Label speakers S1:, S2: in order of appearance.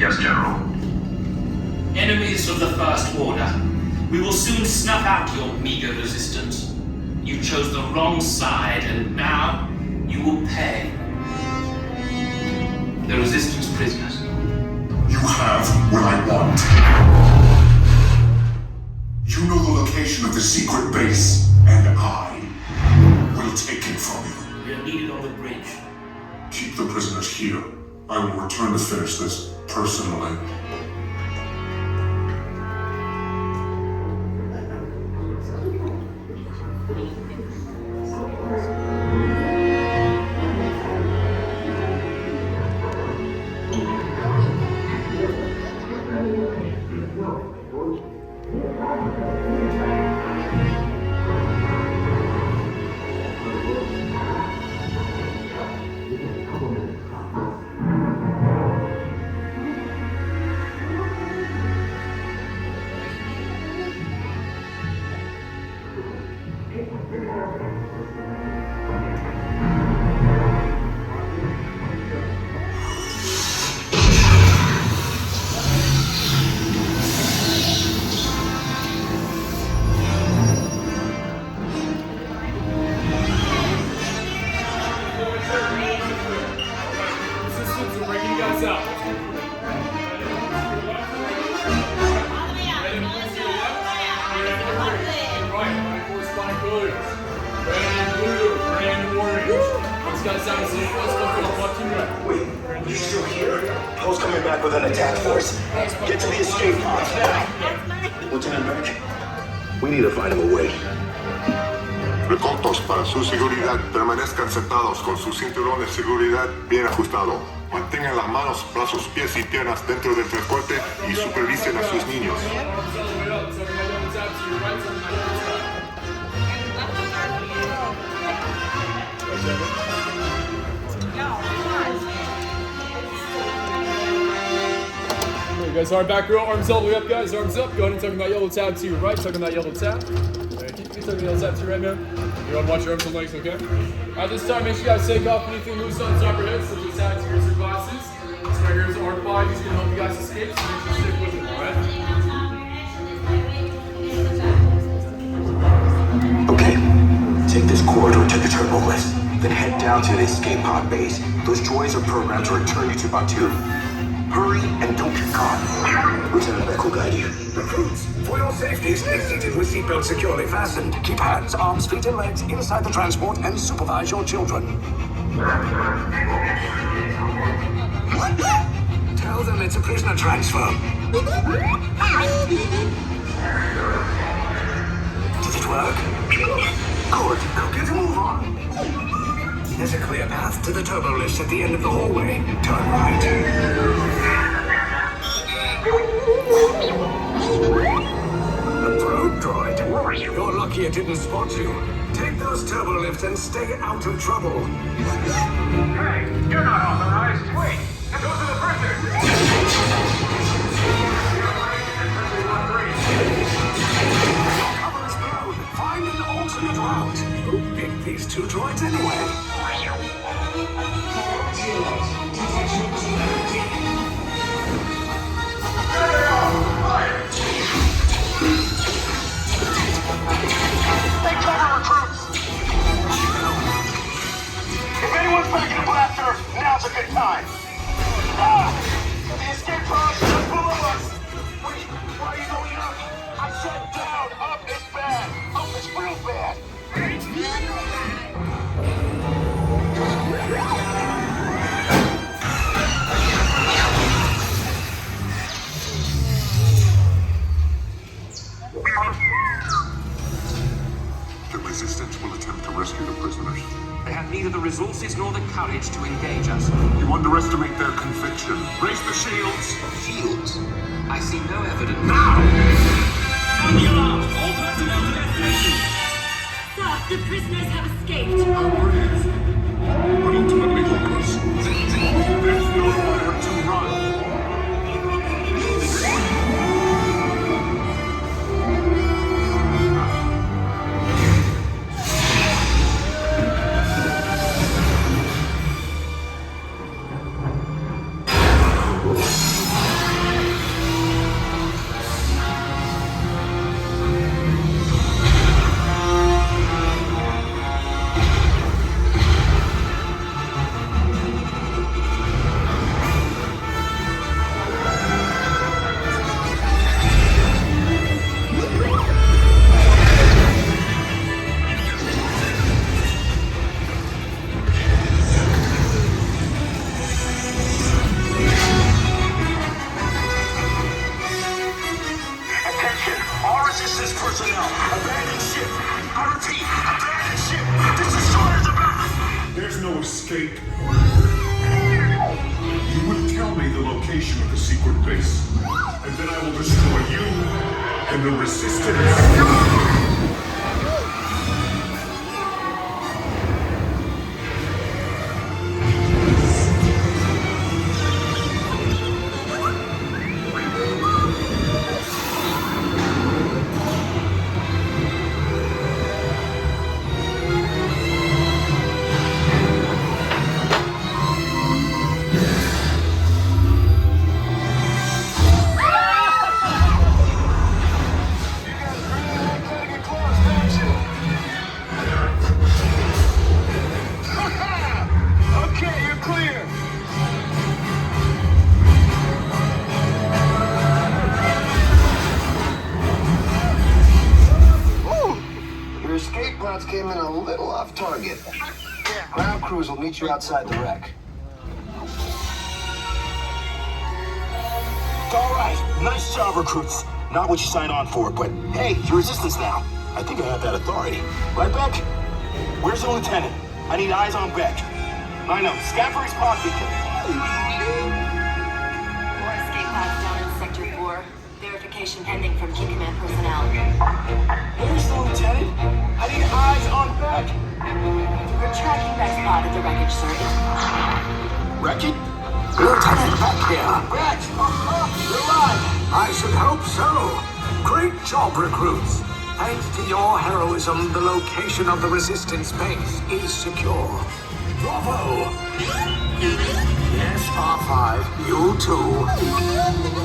S1: Yes, General.
S2: Enemies of the First Order, we will soon snuff out your meager resistance. You chose the wrong side, and now you will pay. The Resistance prisoners.
S3: You have what I want. You know the location of the secret base, and I will take it from you.
S2: We are needed on the bridge.
S3: Keep the prisoners here. I will return to finish this personally.
S4: Wait, you're still here? Poe's coming back with an attack force. Get to the escape pod now. Lieutenant Beck, we need to find him a way.
S5: Recortos para su seguridad. Permanezcan sentados con su cinturón de seguridad bien ajustado. Mantengan las manos, brazos, pies y piernas dentro del transporte y supervisen a sus niños.
S6: You guys, arm back row, arms all the way up, guys, arms up. Go ahead and tuck that yellow tab to your right, tucking that yellow tab. Alright, keep tucking the yellow tab to your right, man. You want to watch your arms and legs, okay? At this time, make sure you guys take off anything loose on top of your head, such as hats, ears, or glasses. This right here is Art 5. He's going to help you guys escape, so make sure you stick with him, alright?
S4: Okay, take this corridor to the turbo list, then head down to the escape pod base. Those droids are programmed to return you to Batu. Hurry and don't get caught. Lieutenant Beck will guide you.
S7: Recruits, for your safety, stay seated with seatbelts securely fastened. Keep hands, arms, feet, and legs inside the transport and supervise your children. Tell them it's a prisoner transfer. Does it work? Good. Now get a move on. There's a clear path to the turbo lift at the end of the hallway. Turn right. A probe droid. You're lucky it didn't spot you. Take those turbo lifts and stay out of trouble.
S1: Hey, you're not authorized. Wait, those are the prisoners.
S7: Cover is blown. Find an alternate route. Who picked these two droids anyway?
S1: Take cover, recruits. If anyone's packing a blaster, now's a good time. The escape pod is just below us. Wait, why are you going up? I said down. Up is bad. Up is real bad.
S5: The resistance will attempt to rescue the prisoners.
S8: They have neither the resources nor the courage to engage us.
S5: You underestimate their conviction. Raise the shields.
S8: Shields? I see no evidence.
S5: Now!
S9: Sound the alarm! All personnel to their stations! Sir, the prisoners have escaped.
S5: How brave. But ultimately hopeless. There's nowhere to run.
S1: Team, abandon ship! This destroyer's about!
S3: There's no escape. You will tell me the location of the secret base, and then I will destroy you and the Resistance.
S1: Okay, you're clear!
S7: Your escape pods came in a little off target. Ground crews will meet you outside the wreck.
S4: All right, nice job, recruits. Not what you signed on for, but hey, you're Resistance now. I think I have that authority. Right, Beck? Where's the lieutenant? I need eyes on Beck. I know, scan for his pod beacon.
S9: More escape pods down in Sector 4. Verification pending from Key Command personnel.
S4: Where's the lieutenant? I need eyes on Beck.
S9: We're tracking Beck's pod at the wreckage, sir.
S4: Wreck-it?
S7: Lieutenant Beck here.
S4: Beck! You're alive!
S7: I should hope so. Great job, recruits. Thanks to your heroism, the location of the Resistance base is secure. Bravo! Yes, R5, you too.